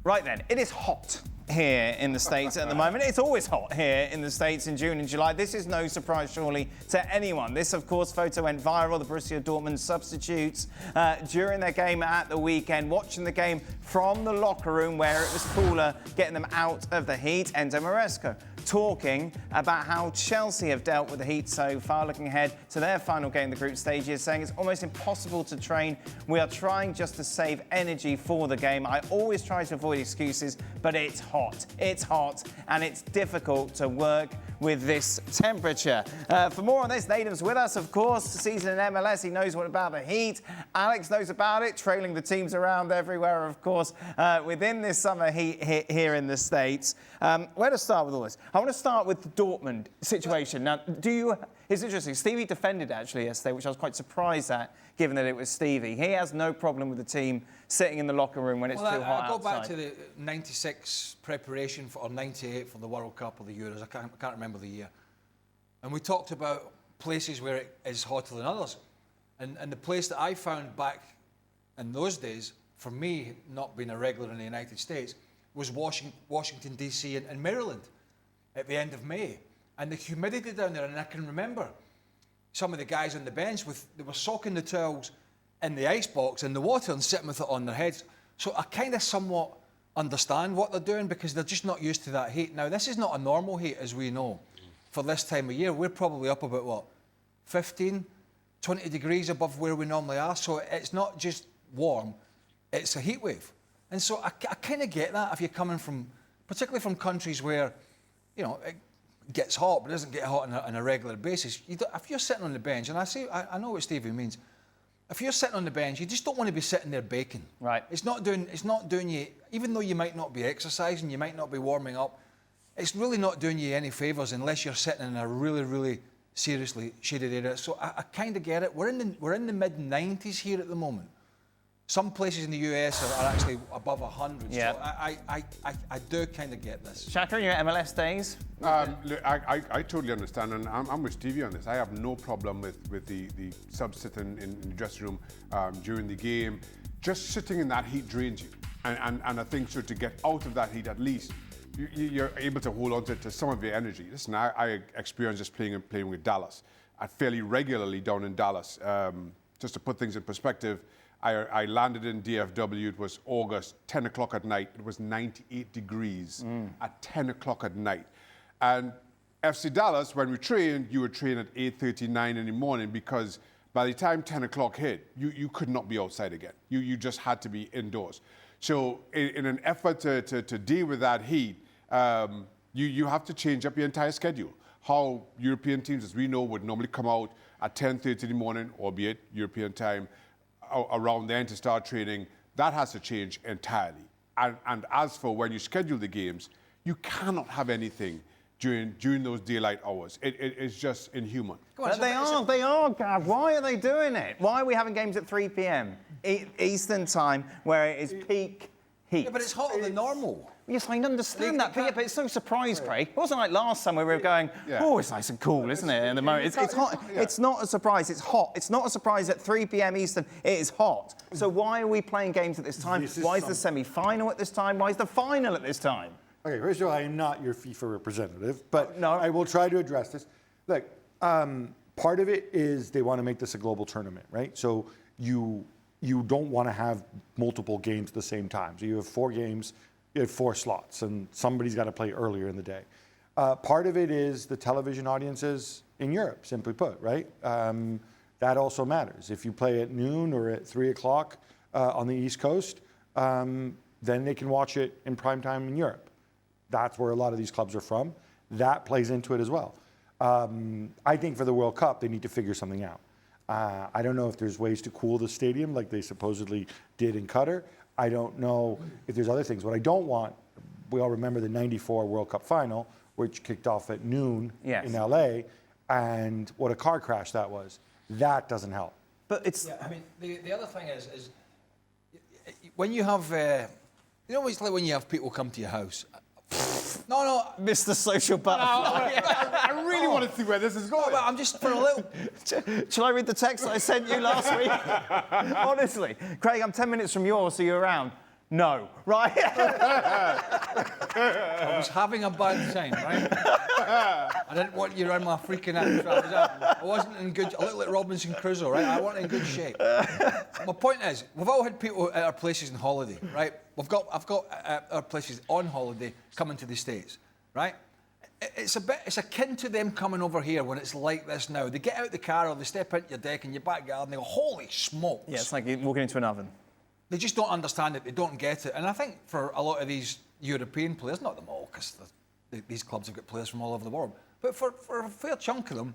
Right then, it is hot here in the States at the moment. It's always hot here in the States in June and July. This is no surprise, surely, to anyone. This, of course, photo went viral. The Borussia Dortmund substitutes during their game at the weekend, watching the game from the locker room where it was cooler, getting them out of the heat. Enzo Maresca talking about how Chelsea have dealt with the heat so far, looking ahead to their final game in the group stages, saying it's almost impossible to train. We are trying just to save energy for the game. I always try to avoid excuses, but it's hot. It's hot, and it's difficult to work with this temperature. For more on this, Naden's with us, of course. Season in MLS, he knows what about the heat. Alex knows about it, trailing the teams around everywhere, of course, within this summer heat here in the States. Where to start with all this? I want to start with the Dortmund situation. Now, it's interesting. Stevie defended actually yesterday, which I was quite surprised at, given that it was Stevie. He has no problem with the team sitting in the locker room when it's too hot outside. I'll go back to the 96 preparation or 98 for the World Cup or the Euros. I can't remember the year. And we talked about places where it is hotter than others. And the place that I found back in those days, for me, not being a regular in the United States, was Washington, D.C. and Maryland at the end of May. And the humidity down there, and I can remember some of the guys on the bench, they were soaking the towels in the ice box in the water and sitting with it on their heads. So I kind of somewhat understand what they're doing because they're just not used to that heat. Now, this is not a normal heat, as we know, for this time of year. We're probably up about, what, 15, 20 degrees above where we normally are. So it's not just warm, it's a heat wave. And so I kind of get that if you're coming from, particularly from countries where, you know, it gets hot, but it doesn't get hot on a regular basis. If you're sitting on the bench, and I know what Stevie means, if you're sitting on the bench, you just don't want to be sitting there baking. Right. It's not doing you, even though you might not be exercising, you might not be warming up, it's really not doing you any favours unless you're sitting in a really, really seriously shaded area. So I kind of get it. We're in the mid-90s here at the moment. Some places in the US are actually above 100. Yeah. So I do kind of get this. Shaka, in your MLS days? Look, I totally understand, and I'm with Stevie on this. I have no problem with the subs sitting in the dressing room during the game. Just sitting in that heat drains you. And I think so to get out of that heat, at least, you're able to hold on to some of your energy. Listen, I experienced just playing with Dallas. Fairly regularly down in Dallas. Just to put things in perspective, I landed in DFW, it was August, 10 o'clock at night. It was 98 degrees at 10 o'clock at night. And FC Dallas, when we trained, you would train at 8:39 in the morning because by the time 10 o'clock hit, you could not be outside again. You just had to be indoors. So in an effort to deal with that heat, you have to change up your entire schedule. How European teams, as we know, would normally come out at 10:30 in the morning, albeit European time, around then to start training, that has to change entirely. And as for when you schedule the games, you cannot have anything during those daylight hours. It is just inhuman. But they are, Gav. Why are they doing it? Why are we having games at 3 p.m. Eastern time where it is peak heat? Yeah, but it's hotter than normal. Yes, I understand that, but it's so surprised, Craig. It wasn't like last summer where we were going, oh, it's nice and cool, isn't it, in the moment? It's hot. It's not a surprise. It's hot. It's not a surprise at 3 p.m. Eastern. It is hot. So why are we playing games at this time? Why is the semi-final at this time? Why is the final at this time? Okay, first of all, I am not your FIFA representative, but no. I will try to address this. Look, part of it is they want to make this a global tournament, right? So you don't want to have multiple games at the same time. So you have 4 games. You have 4 slots, and somebody's got to play earlier in the day. Part of it is the television audiences in Europe, simply put, right? That also matters. If you play at noon or at 3 o'clock on the East Coast, then they can watch it in prime time in Europe. That's where a lot of these clubs are from. That plays into it as well. I think for the World Cup, they need to figure something out. I don't know if there's ways to cool the stadium like they supposedly did in Qatar. I don't know if there's other things. What I don't want, we all remember the 94 World Cup final, which kicked off at noon in LA, and what a car crash that was. That doesn't help. But it's... Yeah, I mean, the other thing is when you have, you know, it's like when you have people come to your house. No. Mr. Social Butterfly. I really want to see where this is going. No, I'm just for a little... Shall I read the text that I sent you last week? Honestly. Craig, I'm 10 minutes from yours, so you're around. No, right? I was having a bad time, right? I didn't want you around my freaking act. I wasn't in good. I looked like Robinson Crusoe, right? I wasn't in good shape. My point is, we've all had people at our places on holiday, right? I've got our places on holiday coming to the States, right? It's akin to them coming over here when it's like this now. They get out the car or they step into your deck in your back garden and they go, holy smokes. Yeah, it's like walking into an oven. They just don't understand it, they don't get it. And I think for a lot of these European players, not them all, because these clubs have got players from all over the world, but for a fair chunk of them,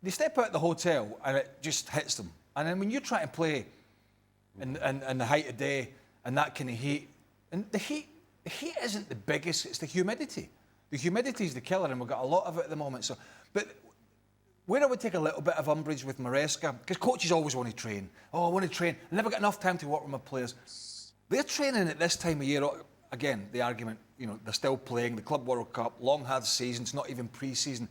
they step out of the hotel and it just hits them. And then when you're trying to play in the height of day and that kind of heat, and the heat isn't the biggest, it's the humidity. The humidity is the killer, and we've got a lot of it at the moment. So, but where I would take a little bit of umbrage with Maresca, because coaches always want to train. Oh, I want to train. I never get enough time to work with my players. They're training at this time of year. Again, the argument, they're still playing the Club World Cup, long hard seasons, not even pre-season.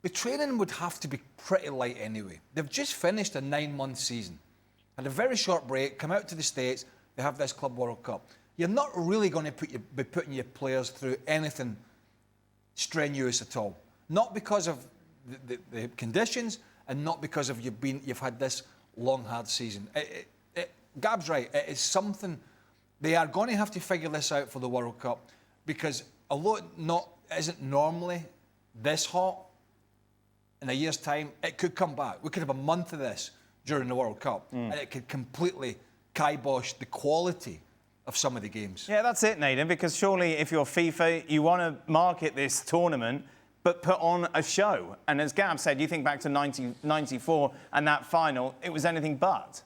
The training would have to be pretty light anyway. They've just finished a 9-month season, had a very short break, come out to the States, they have this Club World Cup. You're not really going to be putting your players through anything strenuous at all. Not because of the conditions and not because of you've had this long, hard season. Gab's right, it is something, they are going to have to figure this out for the World Cup because although it isn't normally this hot, in a year's time, it could come back. We could have a month of this during the World Cup and it could completely kibosh the quality of some of the games. Yeah, that's it, Nathan, because surely if you're FIFA, you want to market this tournament but put on a show. And as Gab said, you think back to 94 and that final, it was anything but.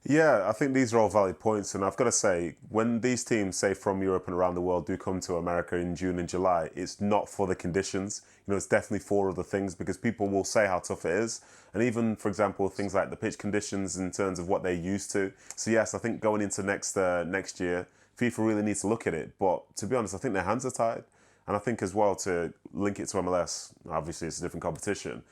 Yeah, I think these are all valid points. And I've got to say, when these teams, say from Europe and around the world, do come to America in June and July, it's not for the conditions. It's definitely for other things because people will say how tough it is. And even, for example, things like the pitch conditions in terms of what they're used to. So yes, I think going into next year, FIFA really needs to look at it. But to be honest, I think their hands are tied. And I think as well, to link it to MLS, obviously it's a different competition.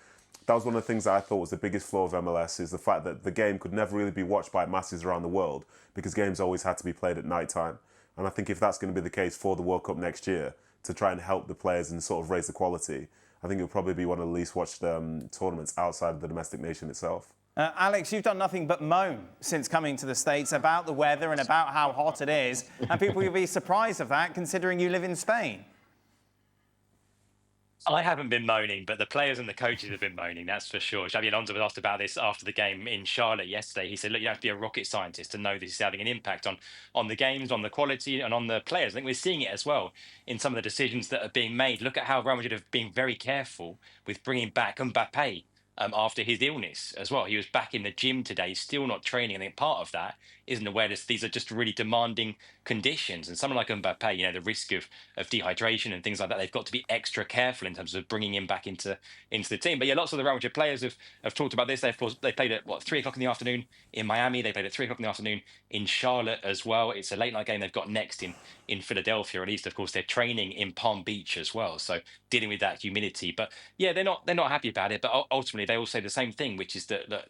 That was one of the things that I thought was the biggest flaw of MLS is the fact that the game could never really be watched by masses around the world because games always had to be played at night time. And I think if that's going to be the case for the World Cup next year, to try and help the players and sort of raise the quality, I think it'll probably be one of the least watched tournaments outside of the domestic nation itself. Alex, you've done nothing but moan since coming to the States about the weather and about how hot it is. And people will be surprised of that considering you live in Spain. I haven't been moaning, but the players and the coaches have been moaning, that's for sure. Xabi Alonso was asked about this after the game in Charlotte yesterday. He said, look, you have to be a rocket scientist to know this is having an impact on the games, on the quality and on the players. I think we're seeing it as well in some of the decisions that are being made. Look at how Real Madrid have been very careful with bringing back Mbappe after his illness as well. He was back in the gym today, still not training. I think part of that isn't awareness. These are just really demanding conditions. And someone like Mbappe, the risk of dehydration and things like that, they've got to be extra careful in terms of bringing him back into the team. But yeah, lots of the Real Madrid players have talked about this. They played at 3 o'clock in the afternoon in Miami. They played at 3 o'clock in the afternoon in Charlotte as well. It's a late night game they've got next in Philadelphia. At least, of course, they're training in Palm Beach as well. So dealing with that humidity. But yeah, they're not happy about it. But ultimately, they all say the same thing, which is that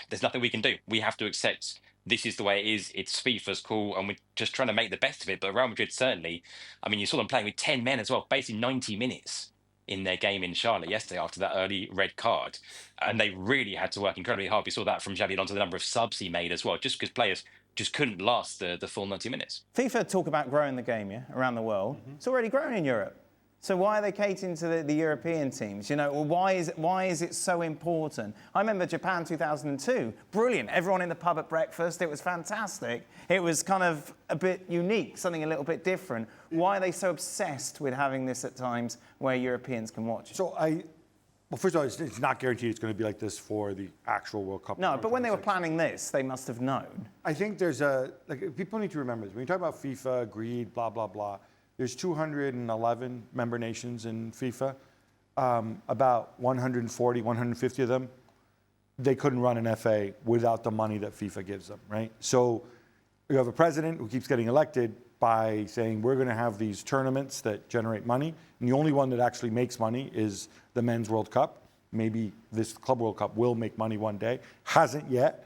there's nothing we can do. We have to accept this is the way it is. It's FIFA's call, and we're just trying to make the best of it. But Real Madrid certainly, I mean, you saw them playing with 10 men as well, basically 90 minutes in their game in Charlotte yesterday after that early red card. And they really had to work incredibly hard. We saw that from Xabi Alonso, the number of subs he made as well, just because players just couldn't last the full 90 minutes. FIFA talk about growing the game, around the world. Mm-hmm. It's already growing in Europe. So why are they catering to the European teams? Why is it so important? I remember Japan 2002, brilliant. Everyone in the pub at breakfast, it was fantastic. It was kind of a bit unique, something a little bit different. Why are they so obsessed with having this at times where Europeans can watch it? So well, first of all, it's not guaranteed it's going to be like this for the actual World Cup. No, but when they were planning this, they must have known. I think there's people need to remember this. When you talk about FIFA, greed, blah, blah, blah, there's 211 member nations in FIFA. About 140, 150 of them, they couldn't run an FA without the money that FIFA gives them, right? So you have a president who keeps getting elected by saying, we're going to have these tournaments that generate money. And the only one that actually makes money is the Men's World Cup. Maybe this Club World Cup will make money one day. Hasn't yet.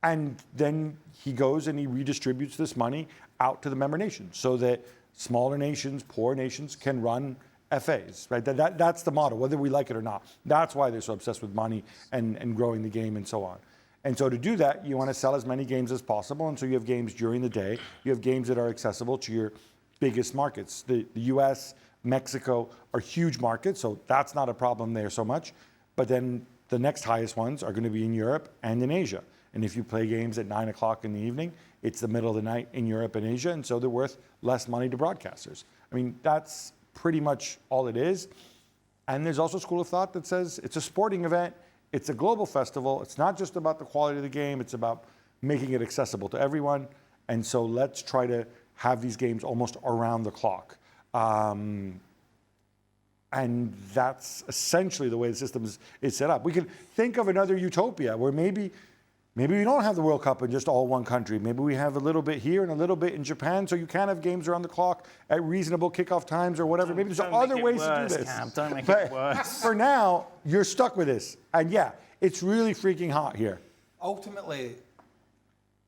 And then he goes and he redistributes this money out to the member nations so that smaller nations, poor nations can run FAs, right? That's the model, whether we like it or not. That's why they're so obsessed with money and growing the game and so on. And so to do that, you want to sell as many games as possible. And so you have games during the day. You have games that are accessible to your biggest markets. The US, Mexico are huge markets, so that's not a problem there so much. But then the next highest ones are going to be in Europe and in Asia. And if you play games at 9 o'clock in the evening, it's the middle of the night in Europe and Asia, and so they're worth less money to broadcasters. I mean, that's pretty much all it is. And there's also a school of thought that says it's a sporting event, it's a global festival, it's not just about the quality of the game, it's about making it accessible to everyone. And so let's try to have these games almost around the clock. And that's essentially the way the system is set up. We can think of another utopia where maybe we don't have the World Cup in just all one country. Maybe we have a little bit here and a little bit in Japan, so you can have games around the clock at reasonable kickoff times or whatever. Maybe there's other ways to do this. Cam, don't make it worse. For now, you're stuck with this. And yeah, it's really freaking hot here. Ultimately,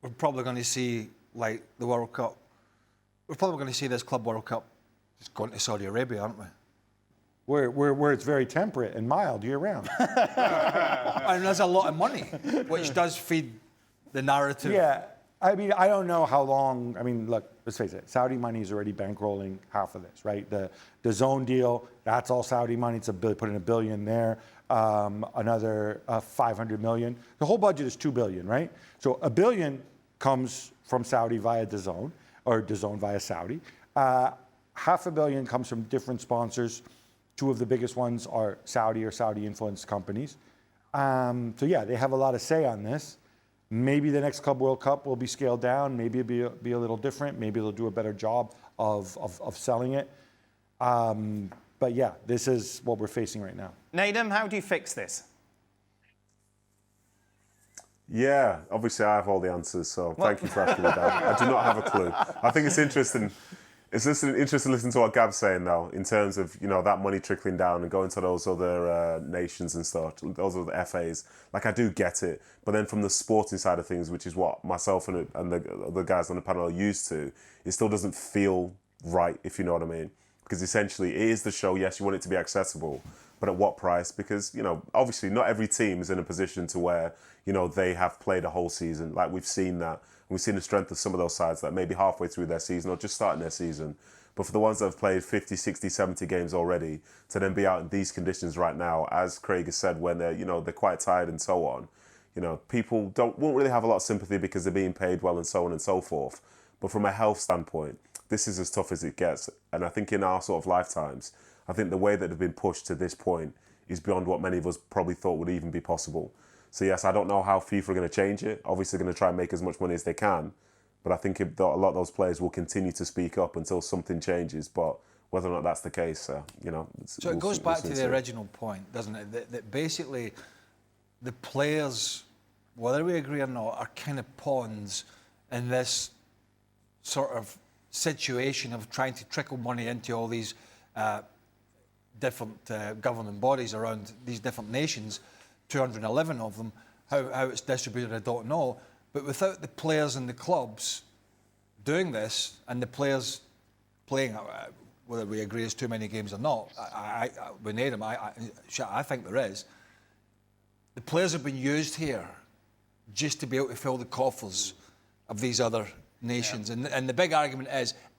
we're probably going to see, like, the World Cup. We're probably going to see this Club World Cup just going to Saudi Arabia, aren't we? Where it's very temperate and mild year-round. And there's a lot of money, which does feed the narrative. Yeah, I mean, I don't know how long. I mean, look, let's face it. Saudi money is already bankrolling half of this, right? The zone deal, that's all Saudi money. It's putting $1 billion there, another 500 million. The whole budget is $2 billion, right? So $1 billion comes from Saudi via DAZN, or DAZN via Saudi. $500 million comes from different sponsors. Two of the biggest ones are Saudi or Saudi-influenced companies. So yeah, they have a lot of say on this. Maybe the next Club World Cup will be scaled down. Maybe it'll be a little different. Maybe they'll do a better job of selling it. But yeah, this is what we're facing right now. Nadem, how do you fix this? Yeah, obviously I have all the answers, so thank you for asking me that. I do not have a clue. I think it's interesting. It's interesting to listen to what Gab's saying now in terms of, you know, that money trickling down and going to those other nations and stuff, those other FAs. Like, I do get it. But then from the sporting side of things, which is what myself and the guys on the panel are used to, it still doesn't feel right, if you know what I mean. Because essentially, it is the show. Yes, you want it to be accessible, but at what price? Because, you know, obviously not every team is in a position to where, you know, they have played a whole season. Like, we've seen that. We've seen the strength of some of those sides that maybe halfway through their season or just starting their season. But for the ones that have played 50, 60, 70 games already, to then be out in these conditions right now, as Craig has said, when they're, you know, they're quite tired and so on, you know, people won't really have a lot of sympathy because they're being paid well and so on and so forth. But from a health standpoint, this is as tough as it gets. And I think in our sort of lifetimes, I think the way that they've been pushed to this point is beyond what many of us probably thought would even be possible. So yes, I don't know how FIFA are going to change it. Obviously, they're going to try and make as much money as they can. But I think a lot of those players will continue to speak up until something changes. But whether or not that's the case, you know. So it goes back to the original point, doesn't it? That basically the players, whether we agree or not, are kind of pawns in this sort of situation of trying to trickle money into all these different governing bodies around these different nations. 211 of them. How it's distributed, I don't know. But without the players and the clubs doing this, and the players playing, whether we agree it's too many games or not, with Nadem, I think there is. The players have been used here just to be able to fill the coffers of these other nations. Yeah. And the big argument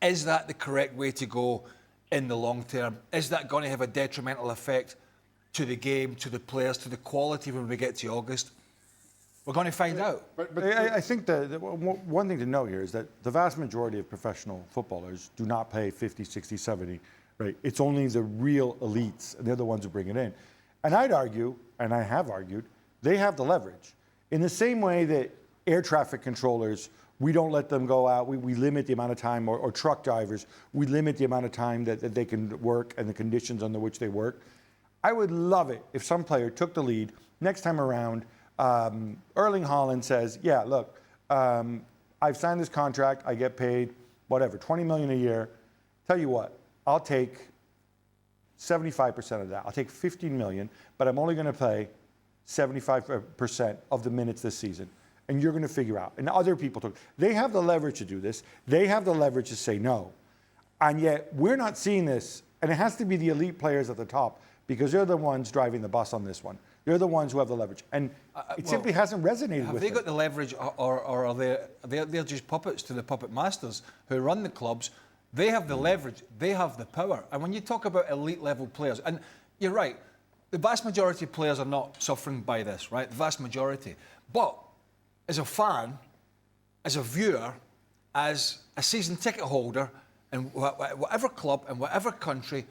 is that the correct way to go in the long term? Is that going to have a detrimental effect to the game, to the players, to the quality when we get to August? We're going to find out. But I think that one thing to note here is that the vast majority of professional footballers do not pay 50, 60, 70, right? It's only the real elites, and they're the ones who bring it in. And I'd argue, and I have argued, they have the leverage. In the same way that air traffic controllers, we don't let them go out, we limit the amount of time, or truck drivers, we limit the amount of time that they can work and the conditions under which they work. I would love it if some player took the lead. Next time around, Erling Haaland says, yeah, look, I've signed this contract, I get paid, whatever, 20 million a year. Tell you what, I'll take 75% of that. I'll take 15 million, but I'm only going to play 75% of the minutes this season. and you're going to figure out. And other people talk. They have the leverage to do this. They have the leverage to say no. And yet we're not seeing this. And it has to be the elite players at the top because they're the ones driving the bus on this one. They're the ones who have the leverage. And it simply hasn't resonated with them. Have they got the leverage or are they're just puppets to the puppet masters who run the clubs? They have the leverage. They have the power. And when you talk about elite level players, and you're right, the vast majority of players are not suffering by this, right? The vast majority. But as a fan, as a viewer, as a season ticket holder, in whatever club and whatever country,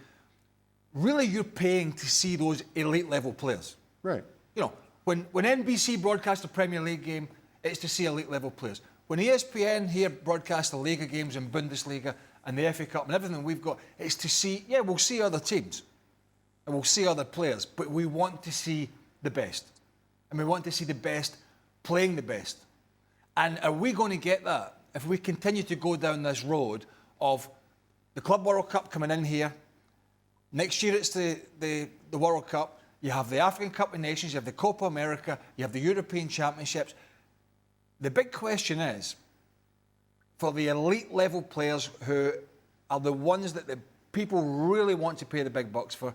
really you're paying to see those elite level players. Right. You know, when NBC broadcasts a Premier League game, it's to see elite level players. When ESPN here broadcasts the Liga games and Bundesliga and the FA Cup and everything we've got, it's to see, yeah, we'll see other teams and we'll see other players, but we want to see the best. And we want to see the best playing the best. And are we going to get that if we continue to go down this road of the Club World Cup coming in here? Next year it's the World Cup. You have the African Cup of Nations, you have the Copa America, you have the European Championships. The big question is, for the elite level players who are the ones that the people really want to pay the big bucks for,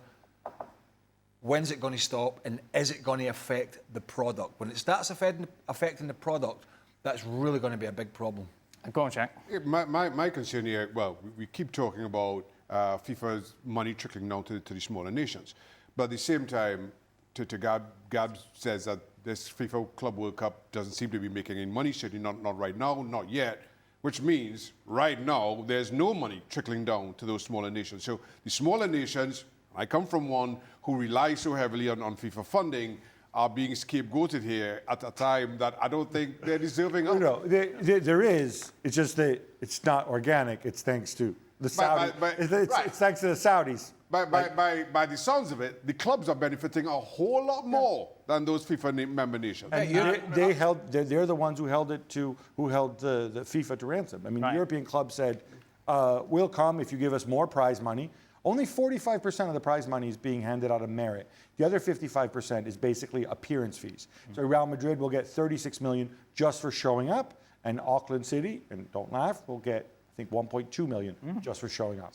when's it going to stop and is it going to affect the product? When it starts affecting the product, that's really going to be a big problem. Go on, Jack. Yeah, my concern here, well, we keep talking about FIFA's money trickling down to the smaller nations. But at the same time, to Gab says that this FIFA Club World Cup doesn't seem to be making any money, certainly not right now, not yet, which means right now there's no money trickling down to those smaller nations. So the smaller nations, I come from one who relies so heavily on FIFA funding, are being scapegoated here at a time that I don't think they're deserving of. No, there is. It's just that it's not organic. It's thanks to the Saudis. It's thanks to the Saudis. By the sounds of it, the clubs are benefiting a whole lot more than those FIFA member nations. And they're the ones who held the FIFA to ransom. I mean, the European club said, we'll come if you give us more prize money. Only 45% of the prize money is being handed out of merit. The other 55% is basically appearance fees. So Real Madrid will get 36 million just for showing up, and Auckland City, and don't laugh, will get, I think, 1.2 million just for showing up.